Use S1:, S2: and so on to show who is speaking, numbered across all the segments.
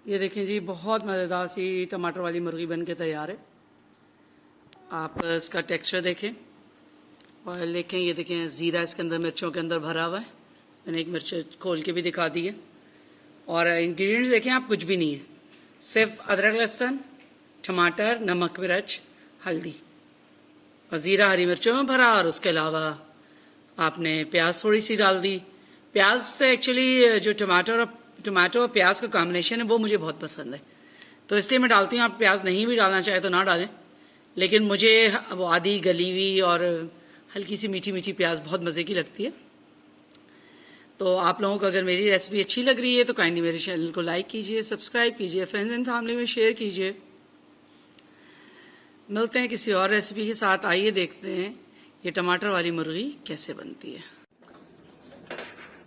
S1: ये देखें जी, बहुत मज़ेदार सी टमाटर वाली मुर्गी बन के तैयार है। आप इसका टेक्सचर देखें और देखें, ये देखें ज़ीरा इसके अंदर मिर्चों के अंदर भरा हुआ है। मैंने एक मिर्च खोल के भी दिखा दी है। और इंग्रेडिएंट्स देखें आप, कुछ भी नहीं है, सिर्फ अदरक लहसुन, टमाटर, नमक मिर्च, हल्दी और ज़ीरा हरी मिर्चों में भरा। और उसके अलावा आपने प्याज थोड़ी सी डाल दी। प्याज से एक्चुअली जो टमाटो और प्याज का कॉम्बिनेशन है वो मुझे बहुत पसंद है, तो इसलिए मैं डालती हूँ। आप प्याज नहीं भी डालना चाहे तो ना डालें, लेकिन मुझे वो आधी गली हुई और हल्की सी मीठी मीठी प्याज बहुत मज़े की लगती है। तो आप लोगों को अगर मेरी रेसिपी अच्छी लग रही है तो काइंडली मेरे चैनल को लाइक कीजिए, सब्सक्राइब कीजिए, फ्रेंड्स एंड फैमिली में शेयर कीजिए। मिलते हैं किसी और रेसिपी के साथ। आइए देखते हैं ये टमाटर वाली मुर्गी कैसे बनती है।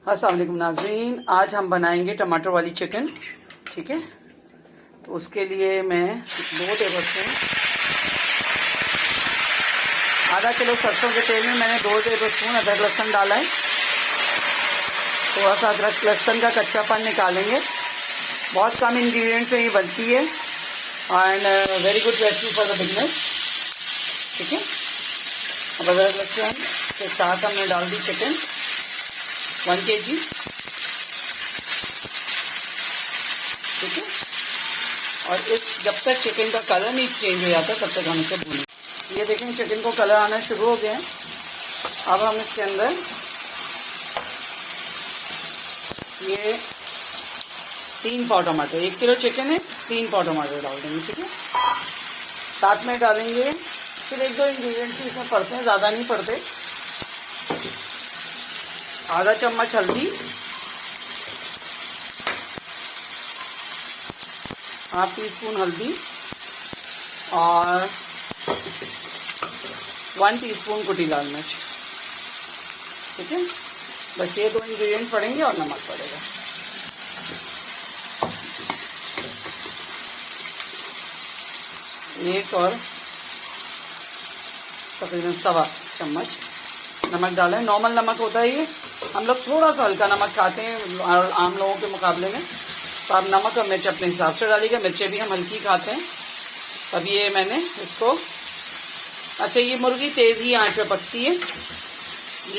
S1: अस्सलाम वालेकुम नाज़रीन, आज हम बनाएंगे टमाटर वाली चिकन। ठीक है, तो उसके लिए मैं 2 टेबल स्पून, आधा किलो सरसों के तेल में मैंने 2 टेबल स्पून अदरक लहसुन डाला है। थोड़ा सा अदरक लहसुन का कच्चापन निकालेंगे। बहुत कम इंग्रेडिएंट्स में ये बनती है and very good recipe for the beginners. ठीक है, अब अदरक लहसुन के साथ हमने डाल दी चिकन 1 kg। ठीक है, और जब तक चिकन का कलर नहीं चेंज हो जाता तब तक हम इसे भूनें। ये देखें चिकन को कलर आना शुरू हो गया है। अब हम इसके अंदर ये 3 पाव टमाटर, 1 किलो चिकन है, 3 पाव टमाटर डाल देंगे। ठीक है, साथ में डालेंगे फिर 1-2 इंग्रेडिएंट्स इसमें पड़ते हैं, ज़्यादा नहीं पड़ते। आधा चम्मच हल्दी, ½ टीस्पून हल्दी और 1 टीस्पून कुटी लाल मिर्च। ठीक है, बस ये 2 इंग्रेडिएंट पड़ेंगे और नमक पड़ेगा। एक और तकरीबन 1.25 चम्मच नमक डालें। नॉर्मल नमक होता है ये, हम लोग थोड़ा सा हल्का नमक खाते हैं आम लोगों के मुकाबले में, तो आप नमक और मिर्च अपने हिसाब से डालिएगा। मिर्चें भी हम हल्की खाते हैं। अब ये मैंने इसको, अच्छा ये मुर्गी तेज़ ही आंच पे पकती है।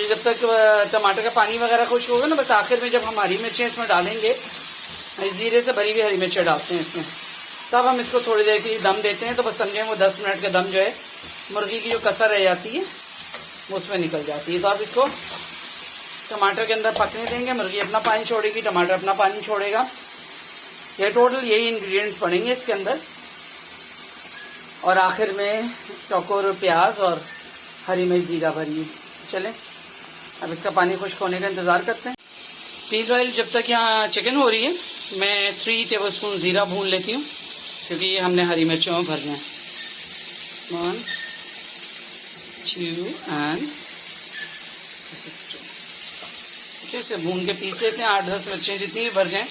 S1: जब तक टमाटर का पानी वगैरह खुश्क होगा ना, बस आखिर में जब हम हरी मिर्चें इसमें डालेंगे, ज़ीरे से भरी हुई हरी मिर्चें डालते हैं इसमें, तब हम इसको थोड़ी देर के लिए दम देते हैं। तो बस समझें वो 10 मिनट का दम जो है, मुर्गी की जो कसर रह जाती है वो उसमें निकल जाती है। तो आप इसको टमाटर के अंदर पकने देंगे, मुर्गी अपना पानी छोड़ेगी, टमाटर अपना पानी छोड़ेगा। ये टोटल यही इंग्रेडिएंट्स पड़ेंगे इसके अंदर। और आखिर में चौकोर प्याज और हरी मिर्च ज़ीरा भरी। चलें अब इसका पानी खुश्क होने का इंतज़ार करते हैं। फिलहाल जब तक यहाँ चिकन हो रही है, मैं 3 टेबल स्पून ज़ीरा भून लेती हूँ, क्योंकि ये हमने हरी मिर्चों में भरना है। 1 2 एंड दिस इज 3। ठीक है, इसे भून के पीस लेते हैं। 8-10 मिर्चें जितनी भी भर जाएँ,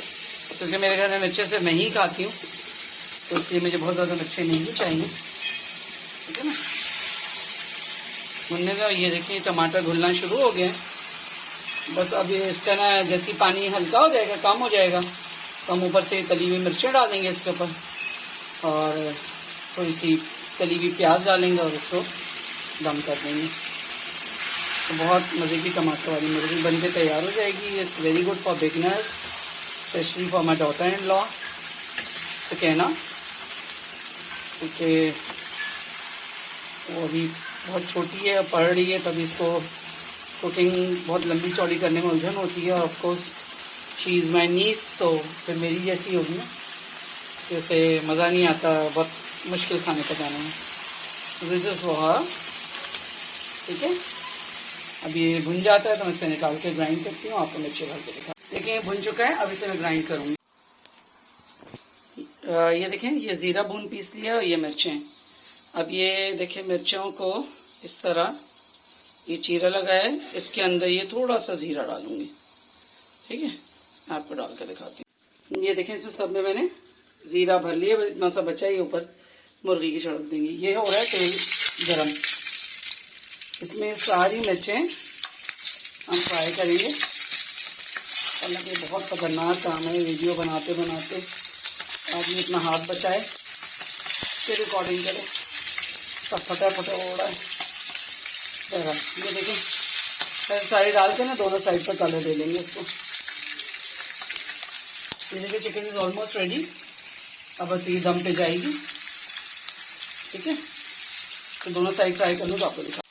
S1: क्योंकि मेरे घर में मिर्चें से मैं ही खाती हूँ, तो इसलिए मुझे बहुत ज़्यादा मिर्चें नहीं चाहिए। ठीक है ना, भुनने का ये देखिए टमाटर घुलना शुरू हो गया है। बस अब ये इसका ना जैसे पानी हल्का हो जाएगा, कम हो जाएगा, तो हम ऊपर से तली हुई मिर्चें डालेंगे इसके ऊपर और थोड़ी सी तली हुई प्याज डालेंगे और इसको दम कर देंगे। तो बहुत मज़े की टमाटर वाली मुर्गी बन के तैयार हो जाएगी। It's very good for beginners, specially for my daughter in law से कहना, क्योंकि वो अभी बहुत छोटी है, पढ़ रही है, तभी इसको कुकिंग बहुत लंबी चौड़ी करने में उलझन होती है। Of course she is my niece, तो फिर मेरी जैसी होगी ना, तो उसे मज़ा नहीं आता, बहुत मुश्किल खाने पकाने में। दिस इज़ वह। ठीक है, अब ये भुन जाता है तो मैं इसे निकाल के ग्राइंड करती हूँ, आपको मिर्ची भर के दिखा। देखिए भुन चुका है, अब इसे मैं ग्राइंड करूँगी। ये देखें, ये ज़ीरा भून पीस लिया और ये मिर्चें। अब ये देखें मिर्चों को इस तरह ये चीरा लगा है, इसके अंदर ये थोड़ा सा ज़ीरा डालूंगी। ठीक है, आपको डाल कर दिखाती हूँ। ये देखें इसमें सब में मैंने ज़ीरा भर लिया, इतना सा बचा ही ऊपर मुर्गी की छिड़क देंगे। ये हो रहा है तेल गरम, इसमें सारी मिर्चें हम फ्राई करेंगे। हालांकि बहुत खतरनाक काम है, वीडियो बनाते बनाते आदमी अपना हाथ बचाए, फिर रिकॉर्डिंग करे। सब फटाफट हो रहा है। ये देखिए साइड डाल के ना दोनों साइड पर कलर दे लेंगे इसको। ये देखिए चिकन इज ऑलमोस्ट रेडी। अब बस ये दम पे जाएगी, ठीक है। तो दोनों साइड फ्राई कर लूँ तो आपको दिखा।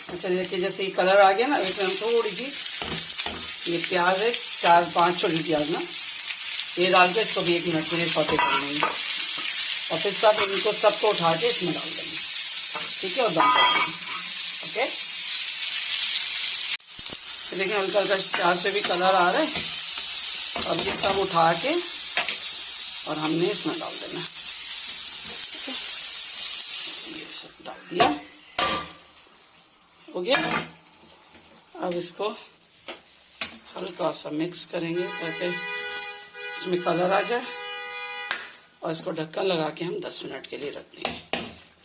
S1: अच्छा देखिए जैसे ये कलर आ गया ना, इसमें हम थोड़ी सी ये प्याज है, 4-5 छोटी प्याज ना, ये डाल के इसको भी 1 मिनट के लिए सौते कर लेंगे और फिर सब इनको सबको उठा के इसमें डाल देंगे, ठीक है, और दम कर देंगे। ओके, तो देखिए हल्का हल्का प्याज पे भी कलर आ रहा है। अब ये सब उठा के और हमने इसमें डाल देना, ठीक है। ये सब डाल दिया, हो गया। अब इसको हल्का सा मिक्स करेंगे ताकि इसमें कलर आ जाए और इसको ढक्कन लगा के हम 10 मिनट के लिए रख देंगे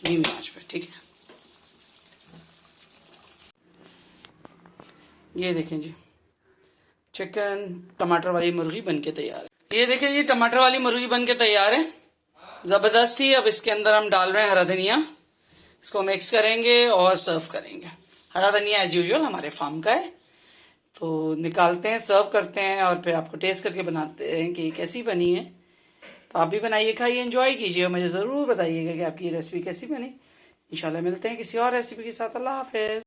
S1: धीमी आंच पे, ठीक है। ये देखें जी चिकन टमाटर वाली मुर्गी बनके तैयार है। ये देखें जी टमाटर वाली मुर्गी बनके तैयार है, जबरदस्त ही। अब इसके अंदर हम डाल रहे हैं हरा धनिया, इसको मिक्स करेंगे और सर्व करेंगे। हरा धनिया एज यूजुअल हमारे फार्म का है, तो निकालते हैं, सर्व करते हैं और फिर आपको टेस्ट करके बनाते हैं कि कैसी बनी है। तो आप भी बनाइए, खाइए, एंजॉय कीजिए, मुझे ज़रूर बताइएगा कि आपकी ये रेसिपी कैसी बनी। इंशाल्लाह मिलते हैं किसी और रेसिपी के साथ। अल्लाह हाफिज़।